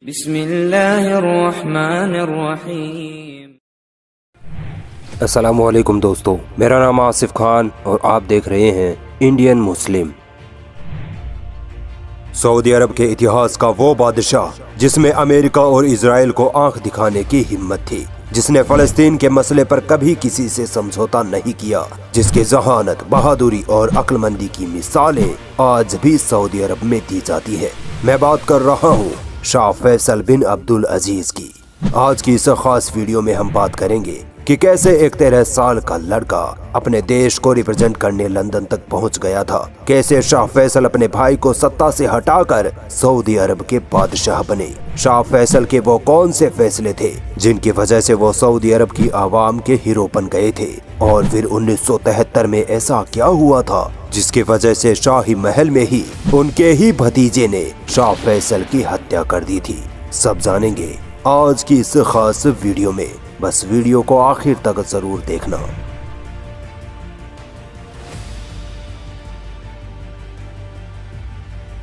बिस्मिल्लाहिर्रहमानिर्रहीम। अस्सलामुअलैकुम दोस्तों, मेरा नाम आसिफ खान और आप देख रहे हैं इंडियन मुस्लिम। सऊदी अरब के इतिहास का वो बादशाह जिसमें अमेरिका और इजराइल को आंख दिखाने की हिम्मत थी, जिसने फलस्तीन के मसले पर कभी किसी से समझौता नहीं किया, जिसके जहानत, बहादुरी और अक्लमंदी की मिसालें आज भी सऊदी अरब में दी जाती है। मैं बात कर रहा हूँ शाह फैसल बिन अब्दुल अजीज की। आज की इस खास वीडियो में हम बात करेंगे कि कैसे एक 13 साल का लड़का अपने देश को रिप्रेजेंट करने लंदन तक पहुंच गया था, कैसे शाह फैसल अपने भाई को सत्ता से हटाकर सऊदी अरब के बादशाह बने। शाह फैसल के वो कौन से फैसले थे जिनकी वजह से वो सऊदी अरब की आवाम के हीरो बन गए थे, और फिर 1973 में ऐसा क्या हुआ था जिसकी वजह से शाही महल में ही उनके ही भतीजे ने शाह फैसल की हत्या कर दी थी। सब जानेंगे आज की इस खास वीडियो में, बस वीडियो को आखिर तक जरूर देखना।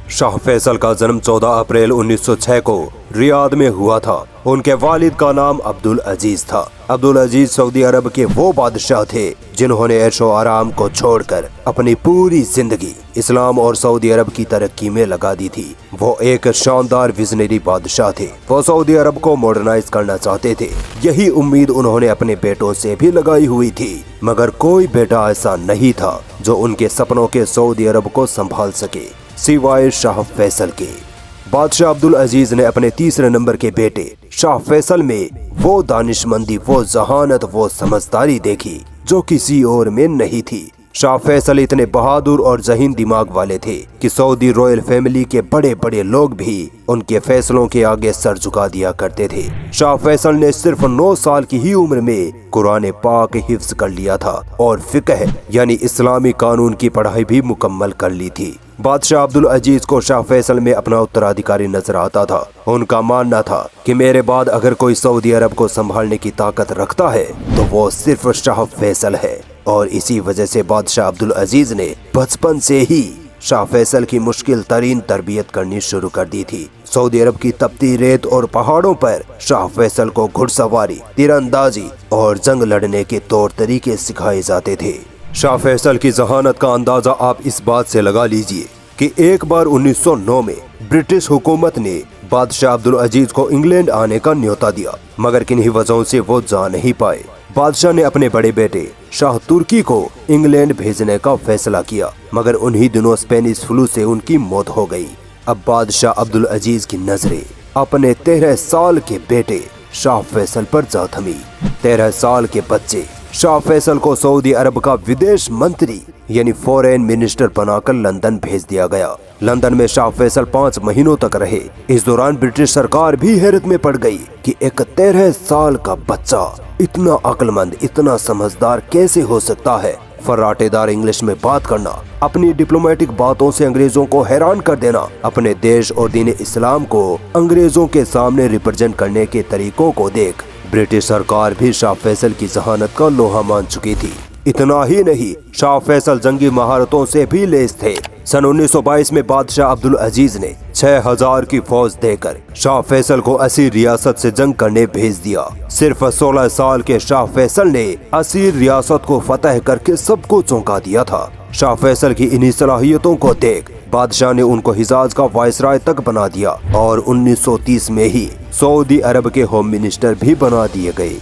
शाह फैसल का जन्म 14 अप्रैल 1906 को रियाद में हुआ था। उनके वालिद का नाम अब्दुल अजीज था। अब्दुल अजीज सऊदी अरब के वो बादशाह थे जिन्होंने ऐशो आराम को छोड़कर अपनी पूरी जिंदगी इस्लाम और सऊदी अरब की तरक्की में लगा दी थी। वो एक शानदार विजनरी बादशाह थे। वो सऊदी अरब को मॉडर्नाइज करना चाहते थे। यही उम्मीद उन्होंने अपने बेटों से भी लगाई हुई थी, मगर कोई बेटा ऐसा नहीं था जो उनके सपनों के सऊदी अरब को संभाल सके सिवाय शाह फैसल के। बादशाह अब्दुल अजीज ने अपने तीसरे नंबर के बेटे शाह फैसल में वो दानिशमंदी, वो जहानत, वो समझदारी देखी जो किसी और में नहीं थी। शाह फैसल इतने बहादुर और ज़हीन दिमाग वाले थे कि सऊदी रॉयल फैमिली के बड़े बड़े लोग भी उनके फैसलों के आगे सर झुका दिया करते थे। शाह फैसल ने सिर्फ 9 साल की ही उम्र में कुरान पाक हिफ्ज कर लिया था और फिकह यानी इस्लामी कानून की पढ़ाई भी मुकम्मल कर ली थी। बादशाह अब्दुल अजीज को शाह फैसल में अपना उत्तराधिकारी नजर आता था। उनका मानना था कि मेरे बाद अगर कोई सऊदी अरब को संभालने की ताकत रखता है तो वो सिर्फ शाह फैसल है, और इसी वजह से बादशाह अब्दुल अजीज ने बचपन से ही शाह फैसल की मुश्किल तरीन तरबियत करनी शुरू कर दी थी। सऊदी अरब की तपती रेत और पहाड़ों पर शाह फैसल को घुड़सवारी, तीरंदाजी और जंग लड़ने के तौर तरीके सिखाए जाते थे। शाह फैसल की जहानत का अंदाजा आप इस बात से लगा लीजिए कि एक बार 1909 में ब्रिटिश हुकूमत ने बादशाह अब्दुल अजीज को इंग्लैंड आने का न्योता दिया, मगर किन्हीं वजहों से वो जा नहीं पाए। बादशाह ने अपने बड़े बेटे शाह तुर्की को इंग्लैंड भेजने का फैसला किया, मगर उन्हीं दिनों स्पेनिश फ्लू से उनकी मौत हो गई। अब बादशाह अब्दुल अजीज की नजरें अपने 13 साल के बेटे शाह फैसल पर जा थमी। 13 साल के बच्चे शाह फैसल को सऊदी अरब का विदेश मंत्री यानी फॉरेन मिनिस्टर बनाकर लंदन भेज दिया गया। लंदन में शाह फैसल 5 महीनों तक रहे। इस दौरान ब्रिटिश सरकार भी हैरत में पड़ गई कि एक 13 साल का बच्चा इतना अक्लमंद, इतना समझदार कैसे हो सकता है। फर्राटेदार इंग्लिश में बात करना, अपनी डिप्लोमेटिक बातों से अंग्रेजों को हैरान कर देना, अपने देश और दीन इस्लाम को अंग्रेजों के सामने रिप्रेजेंट करने के तरीकों को देख ब्रिटिश सरकार भी शाह फैसल की जहानत का लोहा मान चुकी थी। इतना ही नहीं, शाह फैसल जंगी महारतों से भी लैस थे। सन 1922 में बादशाह अब्दुल अजीज ने 6000 की फौज देकर शाह फैसल को असीर रियासत से जंग करने भेज दिया। सिर्फ 16 साल के शाह फैसल ने असीर रियासत को फतह करके सबको चौंका दिया था। शाह फैसल की इन्हीं सलाहियतों को देख बादशाह ने उनको हिजाज का वायसराय तक बना दिया और 1930 में ही सऊदी अरब के होम मिनिस्टर भी बना दिए गए।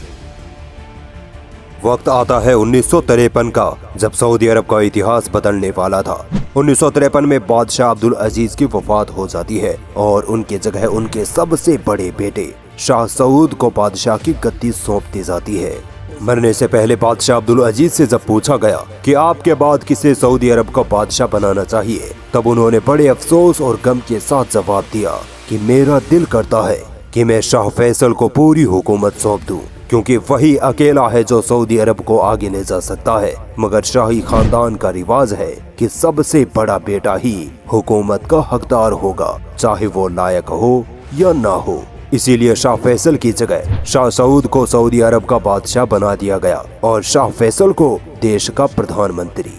वक्त आता है 1953 का, जब सऊदी अरब का इतिहास बदलने वाला था। 1953 में बादशाह अब्दुल अजीज की वफात हो जाती है और उनके जगह उनके सबसे बड़े बेटे शाह सऊद को बादशाह की गद्दी सौंप दी जाती है। मरने से पहले बादशाह अब्दुल अजीज से जब पूछा गया कि आपके बाद किसे सऊदी अरब का बादशाह बनाना चाहिए, तब उन्होंने बड़े अफसोस और गम के साथ जवाब दिया कि मेरा दिल करता है कि मैं शाह फैसल को पूरी हुकूमत सौंप दूं, क्योंकि वही अकेला है जो सऊदी अरब को आगे ले जा सकता है। मगर शाही खानदान का रिवाज है कि सबसे बड़ा बेटा ही हुकूमत का हकदार होगा, चाहे वो लायक हो या ना हो। इसीलिए शाह फैसल की जगह शाह सऊद को सऊदी अरब का बादशाह बना दिया गया और शाह फैसल को देश का प्रधानमंत्री।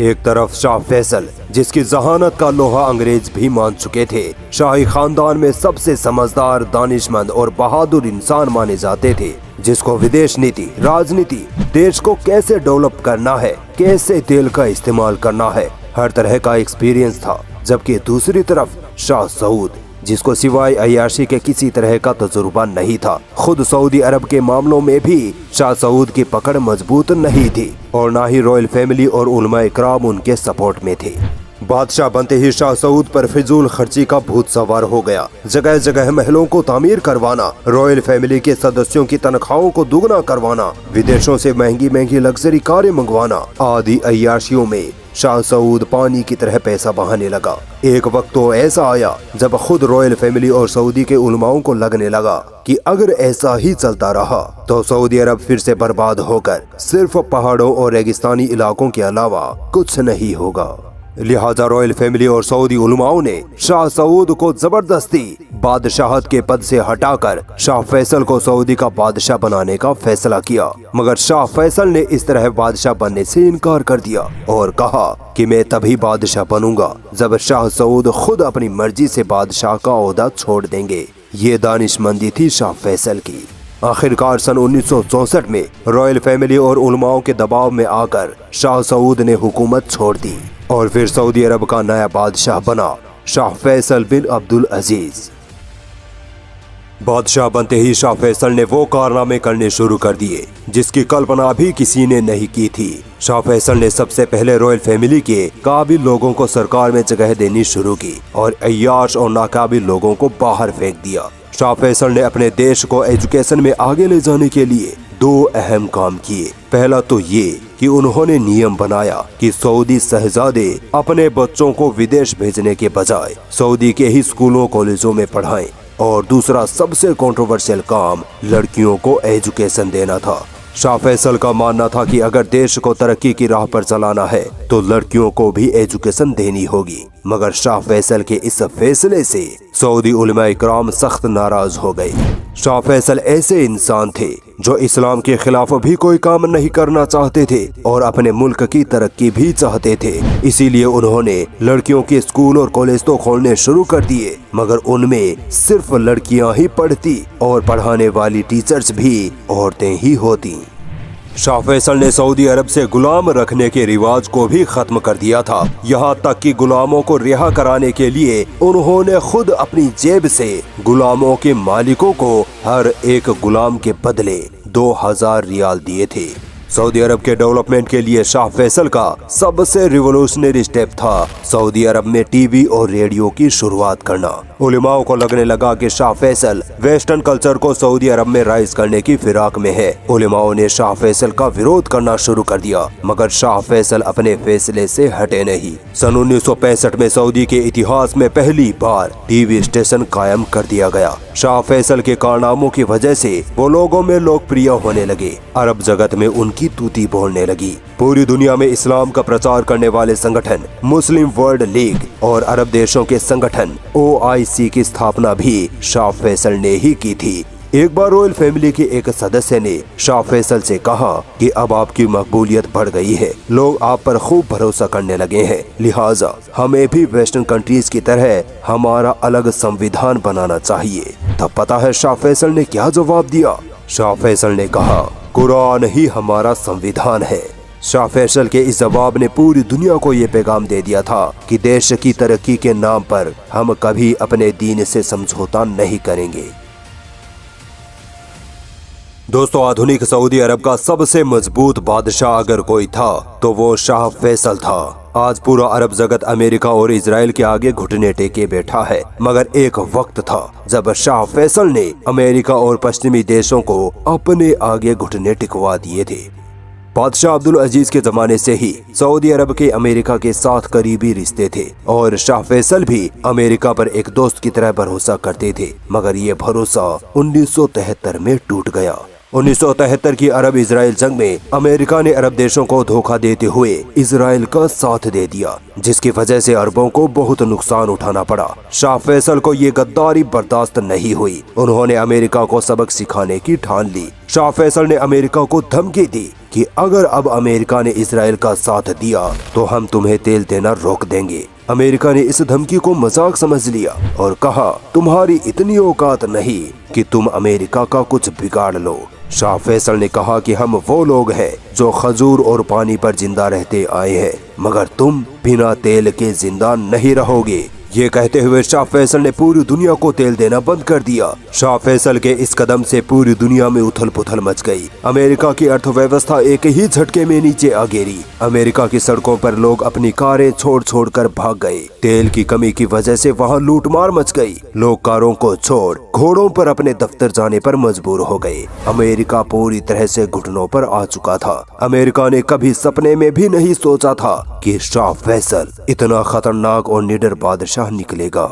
एक तरफ शाह फैसल, जिसकी जहानत का लोहा अंग्रेज भी मान चुके थे, शाही खानदान में सबसे समझदार, दानिशमंद और बहादुर इंसान माने जाते थे, जिसको विदेश नीति, राजनीति, देश को कैसे डेवलप करना है, कैसे तेल का इस्तेमाल करना है, हर तरह का एक्सपीरियंस था। जबकि दूसरी तरफ शाह सऊद, जिसको सिवाय अय्याशी के किसी तरह का तजुर्बा नहीं था। खुद सऊदी अरब के मामलों में भी शाह सऊद की पकड़ मजबूत नहीं थी और ना ही रॉयल फैमिली और उलमा इकराम उनके सपोर्ट में थे। बादशाह बनते ही शाह सऊद पर फिजूल खर्ची का भूत सवार हो गया। जगह जगह महलों को तामीर करवाना, रॉयल फैमिली के सदस्यों की तनख्वाहों को दुगना करवाना, विदेशों से महंगी महंगी लग्जरी कारें मंगवाना आदि अय्याशियों में शाह सऊद पानी की तरह पैसा बहाने लगा। एक वक्त तो ऐसा आया जब खुद रॉयल फैमिली और सऊदी के उलमाओं को लगने लगा कि अगर ऐसा ही चलता रहा तो सऊदी अरब फिर से बर्बाद होकर सिर्फ पहाड़ों और रेगिस्तानी इलाकों के अलावा कुछ नहीं होगा। लिहाजा रॉयल फैमिली और सऊदी उलमाओं ने शाह सऊद को जबरदस्ती बादशाहत के पद से हटाकर शाह फैसल को सऊदी का बादशाह बनाने का फैसला किया। मगर शाह फैसल ने इस तरह बादशाह बनने से इनकार कर दिया और कहा कि मैं तभी बादशाह बनूंगा जब शाह सऊद खुद अपनी मर्जी से बादशाह का ओहदा छोड़ देंगे। ये दानिशमंदी थी शाह फैसल की। आखिरकार सन 1964 में रॉयल फैमिली और उलमाओं के दबाव में आकर शाह सऊद ने हुकूमत छोड़ दी और फिर सऊदी अरब का नया बादशाह बना शाह फैसल बिन अब्दुल अजीज। बादशाह बनते ही शाह फैसल ने वो कारनामे करने शुरू कर दिए जिसकी कल्पना भी किसी ने नहीं की थी। शाह फैसल ने सबसे पहले रॉयल फैमिली के काबिल लोगों को सरकार में जगह देनी शुरू की और अय्याश और नाकाबिल लोगों को बाहर फेंक दिया। शाह फैसल ने अपने देश को एजुकेशन में आगे ले जाने के लिए दो अहम काम किए। पहला तो ये कि उन्होंने नियम बनाया कि सऊदी शहजादे अपने बच्चों को विदेश भेजने के बजाय सऊदी के ही स्कूलों कॉलेजों में पढ़ाएं और दूसरा सबसे कंट्रोवर्शियल काम लड़कियों को एजुकेशन देना था। शाह फैसल का मानना था कि अगर देश को तरक्की की राह पर चलाना है तो लड़कियों को भी एजुकेशन देनी होगी। मगर शाह फैसल के इस फैसले से सऊदी उलमा इकराम सख्त नाराज हो गए। शाह फैसल ऐसे इंसान थे जो इस्लाम के खिलाफ भी कोई काम नहीं करना चाहते थे और अपने मुल्क की तरक्की भी चाहते थे। इसीलिए उन्होंने लड़कियों के स्कूल और कॉलेज तो खोलने शुरू कर दिए, मगर उनमें सिर्फ लड़कियां ही पढ़ती और पढ़ाने वाली टीचर्स भी औरतें ही होती। शाह फैसल ने सऊदी अरब से गुलाम रखने के रिवाज को भी खत्म कर दिया था। यहाँ तक कि गुलामों को रिहा कराने के लिए उन्होंने खुद अपनी जेब से गुलामों के मालिकों को हर एक गुलाम के बदले 2000 रियाल दिए थे। सऊदी अरब के डेवलपमेंट के लिए शाह फैसल का सबसे रिवोल्यूशनरी स्टेप था सऊदी अरब में टीवी और रेडियो की शुरुआत करना। उलेमाओं को लगने लगा कि शाह फैसल वेस्टर्न कल्चर को सऊदी अरब में राइज करने की फिराक में है। उलेमाओं ने शाह फैसल का विरोध करना शुरू कर दिया, मगर शाह फैसल अपने फैसले से हटे नहीं। सन 1965 में सऊदी के इतिहास में पहली बार टीवी स्टेशन कायम कर दिया गया। शाह फैसल के कारनामों की वजह से वो लोगों में लोकप्रिय होने लगे। अरब जगत में उनकी तूती बोलने लगी। पूरी दुनिया में इस्लाम का प्रचार करने वाले संगठन मुस्लिम वर्ल्ड लीग और अरब देशों के संगठन OIC की स्थापना भी शाह फैसल ने ही की थी। एक बार रॉयल फैमिली के एक सदस्य ने शाह फैसल से कहा कि अब आपकी मकबूलियत बढ़ गई है, लोग आप पर खूब भरोसा करने लगे हैं, लिहाजा हमें भी वेस्टर्न कंट्रीज की तरह हमारा अलग संविधान बनाना चाहिए। तब पता है शाह फैसल ने क्या जवाब दिया? शाह फैसल ने कहा, कुरान ही हमारा संविधान है। शाह फैसल के इस जवाब ने पूरी दुनिया को ये पैगाम दे दिया था कि देश की तरक्की के नाम पर हम कभी अपने दीन से समझौता नहीं करेंगे। दोस्तों, आधुनिक सऊदी अरब का सबसे मजबूत बादशाह अगर कोई था तो वो शाह फैसल था। आज पूरा अरब जगत अमेरिका और इजराइल के आगे घुटने टेके बैठा है, मगर एक वक्त था जब शाह फैसल ने अमेरिका और पश्चिमी देशों को अपने आगे घुटने टिकवा दिए थे। बादशाह अब्दुल अजीज के जमाने से ही सऊदी अरब के अमेरिका के साथ करीबी रिश्ते थे और शाह फैसल भी अमेरिका पर एक दोस्त की तरह भरोसा करते थे, मगर ये भरोसा 1973 में टूट गया। 1973 की अरब इजराइल जंग में अमेरिका ने अरब देशों को धोखा देते हुए इजराइल का साथ दे दिया, जिसकी वजह से अरबों को बहुत नुकसान उठाना पड़ा। शाह फैसल को ये गद्दारी बर्दाश्त नहीं हुई। उन्होंने अमेरिका को सबक सिखाने की ठान ली। शाह फैसल ने अमेरिका को धमकी दी कि अगर अब अमेरिका ने इजराइल का साथ दिया तो हम तुम्हें तेल देना रोक देंगे। अमेरिका ने इस धमकी को मजाक समझ लिया और कहा, तुम्हारी इतनी औकात नहीं कि तुम अमेरिका का कुछ बिगाड़ लो। शाह फैसल ने कहा कि हम वो लोग हैं जो खजूर और पानी पर जिंदा रहते आए हैं, मगर तुम बिना तेल के जिंदा नहीं रहोगे। ये कहते हुए शाह फैसल ने पूरी दुनिया को तेल देना बंद कर दिया। शाह फैसल के इस कदम से पूरी दुनिया में उथल पुथल मच गई। अमेरिका की अर्थव्यवस्था एक ही झटके में नीचे आ गिरी। अमेरिका की सड़कों पर लोग अपनी कारें छोड़ छोड़ कर भाग गए। तेल की कमी की वजह से वहाँ लूटमार मच गई। लोग कारों को छोड़ घोड़ों पर अपने दफ्तर जाने पर मजबूर हो गए। अमेरिका पूरी तरह से घुटनों पर आ चुका था। अमेरिका ने कभी सपने में भी नहीं सोचा था कि शाह फैसल इतना खतरनाक और निडर बादशाह निकलेगा।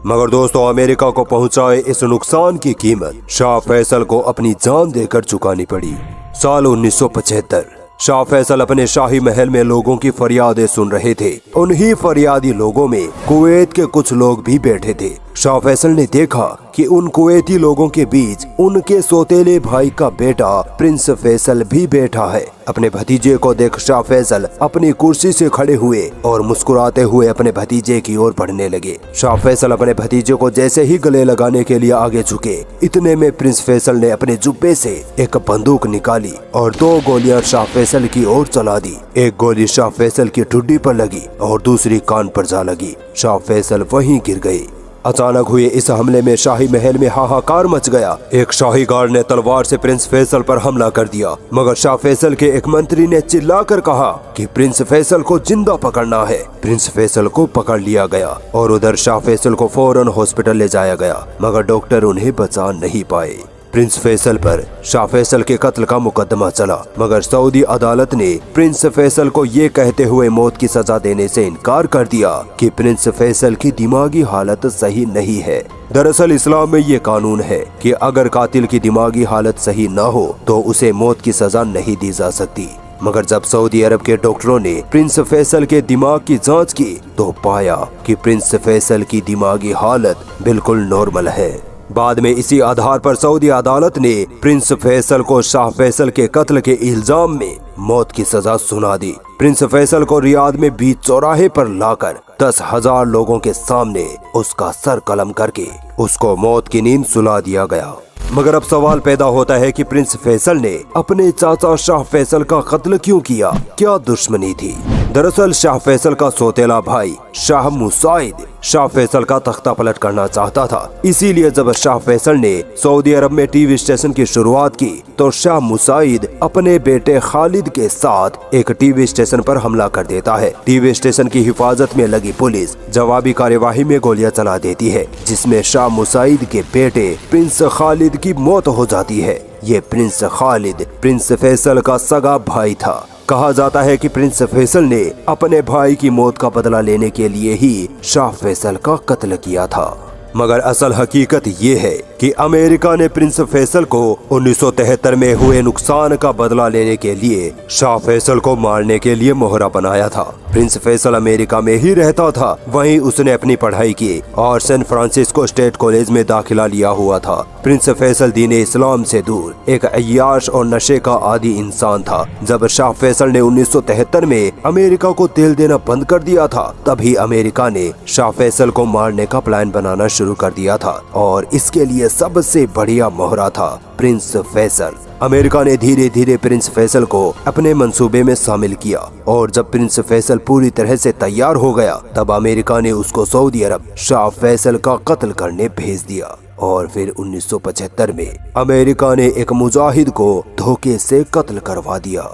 मगर दोस्तों, अमेरिका को पहुंचाए इस नुकसान की कीमत शाह फैसल को अपनी जान देकर चुकानी पड़ी। साल 1975 शाह फैसल अपने शाही महल में लोगों की फरियादें सुन रहे थे। उन्हीं फरियादी लोगों में कुवैत के कुछ लोग भी बैठे थे। शाह फैसल ने देखा कि उन कुवैती लोगों के बीच उनके सौतेले भाई का बेटा प्रिंस फैसल भी बैठा है। अपने भतीजे को देख शाह फैसल अपनी कुर्सी से खड़े हुए और मुस्कुराते हुए अपने भतीजे की ओर बढ़ने लगे। शाह फैसल अपने भतीजे को जैसे ही गले लगाने के लिए आगे झुके, इतने में प्रिंस फैसल ने अपने जुब्बे से एक बंदूक निकाली और 2 गोलियां शाह फैसल की ओर चला दी। एक गोली शाह फैसल की ठुड्डी पर लगी और दूसरी कान पर जा लगी। शाह फैसल वहीं गिर गए। अचानक हुए इस हमले में शाही महल में हाहाकार मच गया। एक शाही गार्ड ने तलवार से प्रिंस फैसल पर हमला कर दिया, मगर शाह फैसल के एक मंत्री ने चिल्लाकर कहा कि प्रिंस फैसल को जिंदा पकड़ना है। प्रिंस फैसल को पकड़ लिया गया और उधर शाह फैसल को फौरन हॉस्पिटल ले जाया गया, मगर डॉक्टर उन्हें बचा नहीं पाए। प्रिंस फैसल पर शाह फैसल के कत्ल का मुकदमा चला, मगर सऊदी अदालत ने प्रिंस फैसल को ये कहते हुए मौत की सजा देने से इनकार कर दिया कि प्रिंस फैसल की दिमागी हालत सही नहीं है। दरअसल इस्लाम में ये कानून है कि अगर कातिल की दिमागी हालत सही न हो तो उसे मौत की सजा नहीं दी जा सकती। मगर जब सऊदी अरब के डॉक्टरों ने प्रिंस फैसल के दिमाग की जांच की तो पाया कि प्रिंस फैसल की दिमागी हालत बिल्कुल नॉर्मल है। बाद में इसी आधार पर सऊदी अदालत ने प्रिंस फैसल को शाह फैसल के कत्ल के इल्जाम में मौत की सजा सुना दी। प्रिंस फैसल को रियाद में बीच चौराहे पर लाकर 10,000 लोगों के सामने उसका सर कलम करके उसको मौत की नींद सुला दिया गया। मगर अब सवाल पैदा होता है कि प्रिंस फैसल ने अपने चाचा शाह फैसल का कत्ल क्यों किया? क्या दुश्मनी थी? दरअसल शाह फैसल का सौतेला भाई शाह मुसाइद शाह फैसल का तख्ता पलट करना चाहता था। इसीलिए जब शाह फैसल ने सऊदी अरब में टीवी स्टेशन की शुरुआत की तो शाह मुसाइद अपने बेटे खालिद के साथ एक टीवी स्टेशन पर हमला कर देता है। टीवी स्टेशन की हिफाजत में लगी पुलिस जवाबी कार्यवाही में गोलियां चला देती है, जिसमें शाह मुसाइद के बेटे प्रिंस खालिद की मौत हो जाती है। ये प्रिंस खालिद प्रिंस फैसल का सगा भाई था। कहा जाता है कि प्रिंस फैसल ने अपने भाई की मौत का बदला लेने के लिए ही शाह फैसल का कत्ल किया था। मगर असल हकीकत ये है कि अमेरिका ने प्रिंस फैसल को 1973 में हुए नुकसान का बदला लेने के लिए शाह फैसल को मारने के लिए मोहरा बनाया था। प्रिंस फैसल अमेरिका में ही रहता था, वहीं उसने अपनी पढ़ाई की और सैन फ्रांसिस्को स्टेट कॉलेज में दाखिला लिया हुआ था। प्रिंस फैसल दीन इस्लाम से दूर एक अय्याश और नशे का आदी इंसान था। जब शाह फैसल ने 1973 में अमेरिका को तेल देना बंद कर दिया था, तभी अमेरिका ने शाह फैसल को मारने का प्लान बनाना शुरू कर दिया था और इसके लिए सबसे बढ़िया मोहरा था प्रिंस फैसल। अमेरिका ने धीरे धीरे प्रिंस फैसल को अपने मंसूबे में शामिल किया और जब प्रिंस फैसल पूरी तरह से तैयार हो गया तब अमेरिका ने उसको सऊदी अरब शाह फैसल का कत्ल करने भेज दिया। और फिर 1975 में अमेरिका ने एक मुजाहिद को धोखे से कत्ल करवा दिया।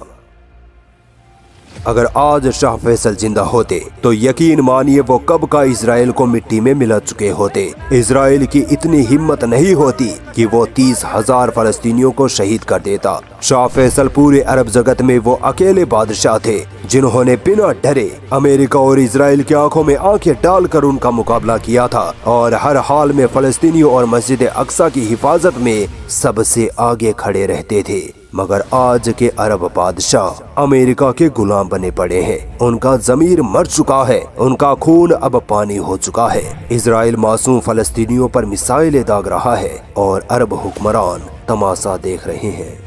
अगर आज शाह फैसल जिंदा होते तो यकीन मानिए वो कब का इजराइल को मिट्टी में मिला चुके होते। इजराइल की इतनी हिम्मत नहीं होती कि वो 30,000 फलस्तीनियों को शहीद कर देता। शाह फैसल पूरे अरब जगत में वो अकेले बादशाह थे जिन्होंने बिना डरे अमेरिका और इजराइल की आंखों में आंखें डालकर उनका मुकाबला किया था और हर हाल में फलस्तीनियों और मस्जिद अक्सा की हिफाजत में सबसे आगे खड़े रहते थे। मगर आज के अरब बादशाह अमेरिका के गुलाम बने पड़े हैं। उनका जमीर मर चुका है, उनका खून अब पानी हो चुका है। इजराइल मासूम फलस्तीनियों पर मिसाइलें दाग रहा है और अरब हुक्मरान तमाशा देख रहे हैं।